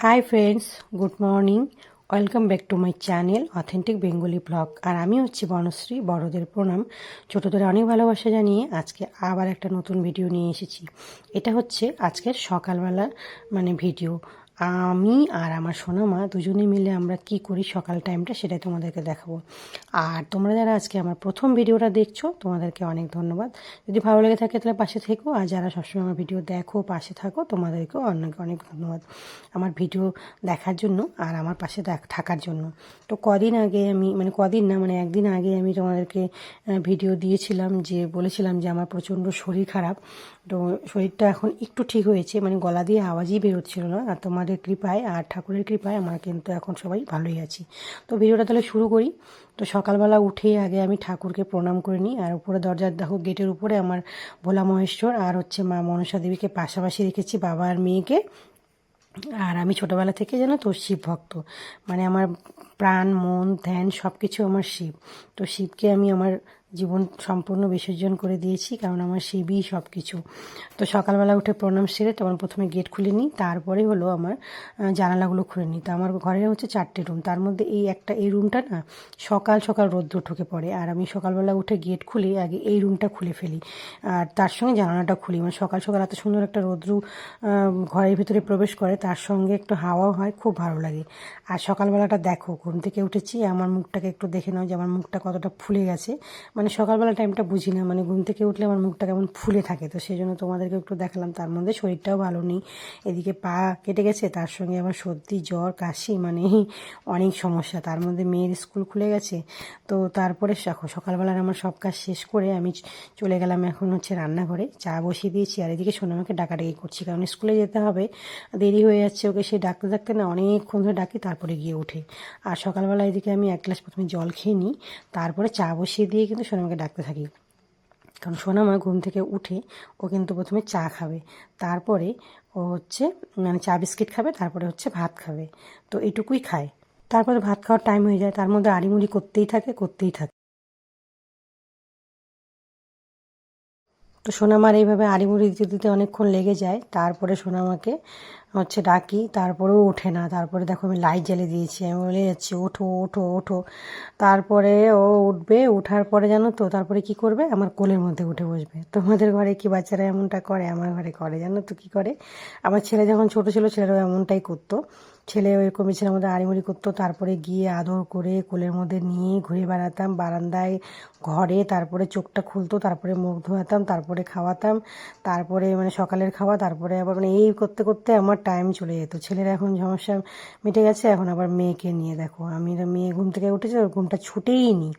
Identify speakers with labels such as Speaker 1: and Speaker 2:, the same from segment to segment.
Speaker 1: High friends, good morning. Welcome back to my channel authentic Bengali blog. আর আমি হচ্ছি বনশ্রী। বড়দের প্রণাম, ছোটদের অনেক ভালোবাসা জানিয়ে আজকে আবার একটা নতুন ভিডিও নিয়ে এসেছি। এটা হচ্ছে আজকের সকালবেলা ভিডিও। আমি আর আমার সোনামা দুজনে মিলে আমরা কি করি সকাল টাইমটা সেটাই তোমাদেরকে দেখাবো। আর তোমরা যারা আজকে আমার প্রথম ভিডিওটা দেখছো তোমাদেরকে অনেক ধন্যবাদ। যদি ভালো লেগে থাকে তাহলে পাশে থেকো, আর যারা সবসময় আমার ভিডিও দেখো পাশে থাকো তোমাদেরকেও অনেক অনেক ধন্যবাদ আমার ভিডিও দেখার জন্য আর আমার পাশে থাকার জন্য। তো কদিন আগে আমি একদিন আগে আমি তোমাদেরকে ভিডিও দিয়েছিলাম, যে বলেছিলাম যে আমার প্রচণ্ড শরীর খারাপ। তো শরীরটা এখন একটু ঠিক হয়েছে, গলা দিয়ে আওয়াজই বেরোচ্ছিল না। আর তোমাদের কৃপায় আর ঠাকুরের কৃপায় আমরা কিন্তু এখন সবাই ভালোই আছি। তো ভিডিওটা তাহলে শুরু করি। তো সকালবেলা উঠেই আগে আমি ঠাকুরকে প্রণাম করে নিই। আর উপরে দরজার দেখো গেটের উপরে আমার ভোলা মহেশ্বর আর হচ্ছে মা মনসা দেবীকে পাশাপাশি রেখেছি, বাবা আর মেয়েকে। আর আমি ছোটোবেলা থেকে জানো তো শিব ভক্ত, আমার প্রাণ মন ধ্যান সব কিছু আমার শিব। তো শিবকে আমি আমার জীবন সম্পূর্ণ বিসর্জন করে দিয়েছি, কারণ আমার শিবই সব কিছু। তো সকালবেলা উঠে প্রণাম সেরে তখন প্রথমে গেট খুলে নিই, তারপরে হলো আমার জানালাগুলো খুলে নিই। তো আমার ঘরে হচ্ছে 4টে রুম, তার মধ্যে এই রুমটা না সকাল সকাল রৌদ্র ঢুকে পড়ে। আর আমি সকালবেলা উঠে গেট খুলে আগে এই রুমটা খুলে ফেলি, আর তার সঙ্গে জানালাটা খুলি। সকাল সকাল এত সুন্দর একটা রৌদ্র ঘরের ভিতরে প্রবেশ করে, তার সঙ্গে একটু হাওয়াও হয়, খুব ভালো লাগে। আর সকালবেলাটা দেখো, ঘুম থেকে উঠেছি, আমার মুখটাকে একটু দেখে নাও যে আমার মুখটা কতটা ফুলে গেছে। সকালবেলা টাইমটা বুঝি না, ঘুম থেকে উঠলে আমার মুখটা কেমন ফুলে থাকে। তো সেই জন্য তোমাদেরকে একটু দেখালাম। তার মধ্যে শরীরটাও ভালো নেই, এদিকে পা কেটে গেছে, তার সঙ্গে আমার সর্দি জ্বর কাশি, অনেক সমস্যা। তার মধ্যে মেয়ের স্কুল খুলে গেছে। তো তারপরে দেখো সকালবেলার আমার সব কাজ শেষ করে আমি চলে গেলাম এখন হচ্ছে রান্নাঘরে, চা বসিয়ে দিয়েছি। আর এদিকে সোনামাকে ডাকাডাকি করছি, কারণ স্কুলে যেতে হবে, দেরি হয়ে যাচ্ছে। ওকে সে ডাকতে ডাকতে না অনেকক্ষণ ধরে ডাকি, তারপরে গিয়ে ওঠে। আর সকালবেলা এদিকে আমি 1 গ্লাস প্রথমে জল খেয়ে নিই, তারপরে চা বসিয়ে দিয়ে কিন্তু সোনামাকে ডাকতে থাকি। কারণ সোনামা ঘুম থেকে উঠে ও কিন্তু প্রথমে চা খাবে, তারপরে ও হচ্ছে চা বিস্কিট খাবে, তারপরে হচ্ছে ভাত খাবে। তো এটুকুই খায়, তারপরে ভাত খাওয়ার টাইম হয়ে যায়, তার মধ্যে আড়িমুড়ি করতেই থাকে। তো সোনামার এইভাবে আড়িমুড়ি দিতে দিতে অনেকক্ষণ লেগে যায়। তারপরে সোনামাকে হচ্ছে ডাকি, তারপরেও ওঠে না। তারপরে দেখো আমি লাইট জ্বালিয়ে দিয়েছি, আমি বলে যাচ্ছি ওঠো ওঠো ওঠো। তারপরে ও উঠবে, উঠার পরে জানো তো তারপরে কি করবে, আমার কোলের মধ্যে উঠে বসবে। তোমাদের ঘরে কি বাচ্চারা এমনটা করে? আমার ঘরে করে, জানো তো কী করে। আমার ছেলে যখন ছোটো ছিল ছেলেরাও এমনটাই করতো। ছেলে ওইরকম বিছানার মধ্যে আড়িমুড়ি করতো, তারপরে গিয়ে আদর করে কোলের মধ্যে নিয়ে ঘুরে বেড়াতাম বারান্দায় ঘরে। তারপরে চোখটা খুলতো, তারপরে মুখ ধোয়াতাম, তারপরে খাওয়াতাম, তারপরে সকালের খাওয়া, তারপরে আবার এই করতে করতে আমার টাইম চলে যেত। ছেলের এখন সমস্যা মিটে গেছে, এখন আবার মেয়েকে নিয়ে দেখো মেয়ে ঘুম থেকে উঠেছে, ওর ঘুমটা ছুটেই নি।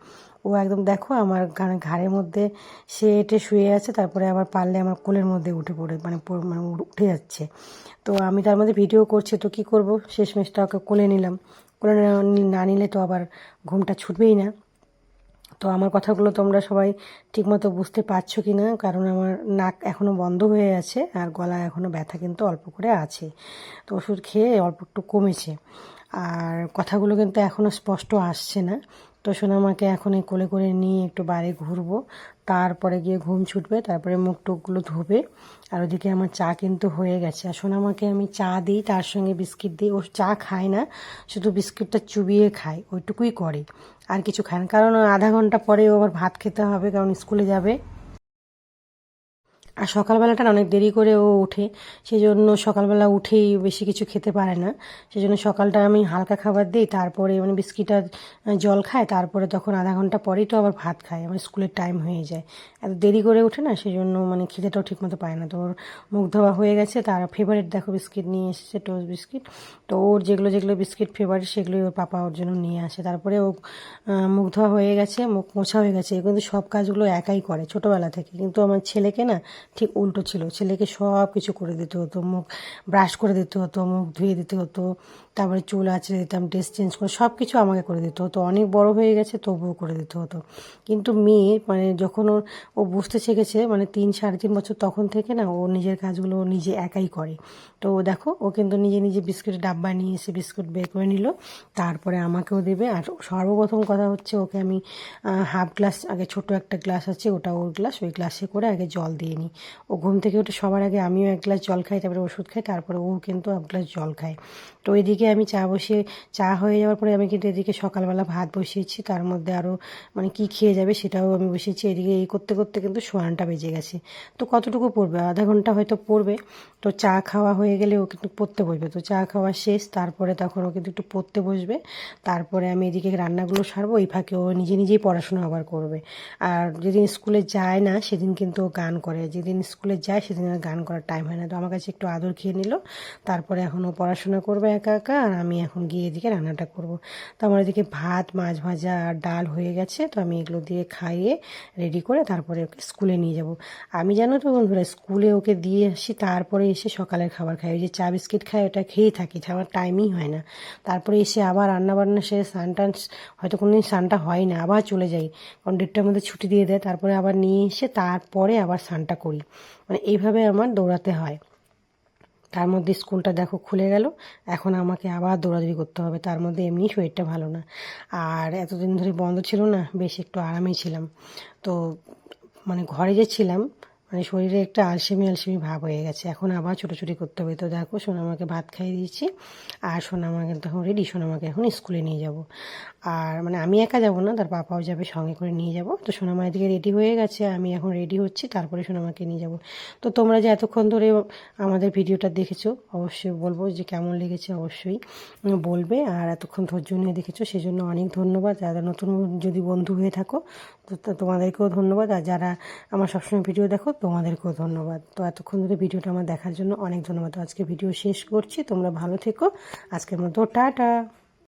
Speaker 1: ও একদম দেখো আমার ঘাড়ের মধ্যে সে এটে শুয়ে আছে, তারপরে আবার পারলে আমার কোলের মধ্যে উঠে পড়ে উঠে যাচ্ছে। তো আমি তার মধ্যে ভিডিও করছি, তো কি করব, শেষমেশটা ওকে কোলে নিলাম। কোলে না নিলে তো আবার ঘুমটা ছুটবেই না। তো আমার কথাগুলো তোমরা সবাই ঠিকমতো বুঝতে পারছো কি না, কারণ আমার নাক এখনও বন্ধ হয়ে আছে আর গলা এখনও ব্যথা কিন্তু অল্প করে আছে। তো ওষুধ খেয়ে অল্প একটু কমেছে, আর কথাগুলো কিন্তু এখনও স্পষ্ট আসছে না। তো সোনামাকে এখন এই কোলে করে নিয়ে একটু বাইরে ঘুরবো, তারপরে গিয়ে ঘুম ছুটবে, তারপরে মুখ টুকগুলো ধোবে। আর ওদিকে আমার চা কিন্তু হয়ে গেছে। আর সোনামাকে আমি চা দিই, তার সঙ্গে বিস্কিট দিই। ও চা খায় না, শুধু বিস্কিটটা চুবিয়ে খায়, ওইটুকুই করে, আর কিছু খায় না। কারণ আধা ঘন্টা পরে ও আবার ভাত খেতে হবে, কারণ স্কুলে যাবে। আর সকালবেলাটা অনেক দেরি করে ও ওঠে, সেই জন্য সকালবেলা উঠেই বেশি কিছু খেতে পারে না। সেই জন্য সকালটা আমি হালকা খাবার দিই, তারপরে বিস্কিট আর জল খায়, তারপরে তখন আধা ঘন্টা পরেই তো আবার ভাত খায়, আমার স্কুলের টাইম হয়ে যায়। এত দেরি করে ওঠে না, সেই জন্য খিদেটাও ঠিকমতো পায় না। তো ওর মুখ ধোয়া হয়ে গেছে, তার ফেভারিট দেখো বিস্কিট নিয়ে এসেছে, টোস্ট বিস্কিট। তো ওর যেগুলো যেগুলো বিস্কিট ফেভারিট সেগুলোই ওর পাপা ওর জন্য নিয়ে আসে। তারপরে ও মুখ ধোয়া হয়ে গেছে, মুখ মোছা হয়ে গেছে, কিন্তু সব কাজগুলো একাই করে ছোটোবেলা থেকে। কিন্তু আমার ছেলেকে না ঠিক উল্টো ছিল, ছেলেকে সব কিছু করে দিতে হতো, মুখ ব্রাশ করে দিতে হতো, মুখ ধুয়ে দিতে হতো, তারপরে চুল আঁচড়ে দিতাম, ড্রেস চেঞ্জ করে সব কিছু আমাকে করে দিতে হতো। অনেক বড় হয়ে গেছে তবুও করে দিতে হতো। কিন্তু মেয়ে যখন ও বুঝতে শিখেছে 3-3.5 বছর, তখন থেকে না ও নিজের কাজগুলো নিজে একাই করে। তো দেখো ও কিন্তু নিজে নিজে বিস্কুটের ডাব্বা নিয়ে এসে বিস্কুট বের করে নিল, তারপরে আমাকেও দেবে। আর সর্বপ্রথম কথা হচ্ছে ওকে আমি হাফ গ্লাস, আগে ছোট একটা গ্লাস আছে ওটা ওর গ্লাস, ওই গ্লাসে করে আগে জল দিয়ে নিই। ও ঘুম থেকে উঠে সবার আগে আমিও এক গ্লাস জল খাই, তারপরে ওষুধ খাই, তারপরে ও কিন্তু এক গ্লাস জল খায়। তো এদিকে আমি চা বসিয়ে, চা হয়ে যাওয়ার পরে আমি কিন্তু এদিকে সকালবেলা ভাত বসিয়েছি, তার মধ্যে আরও মানে কী খেয়ে যাবে সেটাও আমি বসিয়েছি। এদিকে এই করতে করতে কিন্তু 9:30টা বেজে গেছে। তো কতটুকু পড়বে, আধা ঘন্টা হয়তো পড়বে। তো চা খাওয়া হয়ে গেলে ও কিন্তু পড়তে বসবে। তো চা খাওয়া শেষ, তারপরে তখন ও কিন্তু একটু পড়তে বসবে। তারপরে আমি এদিকে রান্নাগুলো সারবো, এই ফাঁকে ও নিজে নিজেই পড়াশোনা আবার করবে। আর যেদিন স্কুলে যায় না সেদিন কিন্তু ও গান করে, যেদিন স্কুলে যায় সেদিন আর গান করার টাইম হয় না। তো আমার কাছে একটু আদর খেয়ে নিল, তারপরে এখন ও পড়াশোনা করবে একা একা, আর আমি এখন গিয়ে এদিকে রান্নাটা করব। তো আমার এদিকে ভাত, মাছ ভাজা আর ডাল হয়ে গেছে। তো আমি এগুলো দিয়ে খাইয়ে রেডি করে তারপরে ওকে স্কুলে নিয়ে যাব। আমি জানো তো বন্ধুরা, স্কুলে ওকে দিয়ে আসি, তারপরে এসে সকালের খাবার খাই। ওই যে চা বিস্কিট খাই, ওটা খেয়েই থাকি, আমার টাইমই হয় না। তারপরে এসে আবার রান্নাবান্না সেরে স্নান টান, হয়তো কোনো দিন স্নানটা হয় না, আবার চলে যাই, কারণ 1:30টার মধ্যে ছুটি দিয়ে দেয়। তারপরে আবার নিয়ে এসে তারপরে আবার স্নানটা করি, মানে এইভাবে আমার দৌড়াতে হয়। তার মধ্যে স্কুলটা দেখো খুলে গেল, এখন আমাকে আবার দৌড়াদৌড়ি করতে হবে। তার মধ্যে এমনি শরীরটা ভালো না, আর এতদিন ধরে বন্ধ ছিল না, বেশ একটু আরামেই ছিলাম। তো মানে ঘরে যে ছিলাম, মানে শরীরে একটা আলসেমি আলসেমি ভাব হয়ে গেছে, এখন আবার ছোটাছুটি করতে হবে। তো দেখো সোনামাকে ভাত খাইয়ে দিয়েছি, আর সোনামা কিন্তু এখন রেডি, সোনামাকে এখন স্কুলে নিয়ে যাব। আর মানে আমি একা যাব না, তার পাপাও যাবে, সঙ্গে করে নিয়ে যাব। তো সোনামা এদিকে রেডি হয়ে গেছে, আমি এখন রেডি হচ্ছি, তারপরে সোনামাকে নিয়ে যাব। তো তোমরা যে এতক্ষণ ধরে আমাদের ভিডিওটা দেখেছো, অবশ্যই বলবো যে কেমন লেগেছে, অবশ্যই বলবে। আর এতক্ষণ ধৈর্য নিয়ে দেখেছো সেজন্য অনেক ধন্যবাদ। যারা নতুন যদি বন্ধু হয়ে থাকো তো তোমাদেরকেও ধন্যবাদ, আর যারা আমার সবসময় ভিডিও দেখো তোমাদেরকেও ধন্যবাদ। তো এতক্ষণ ধরে ভিডিওটা আমার দেখার জন্য অনেক ধন্যবাদ। আজকে ভিডিও শেষ করছি, তোমরা ভালো থেকো, আজকের মতো টাটা।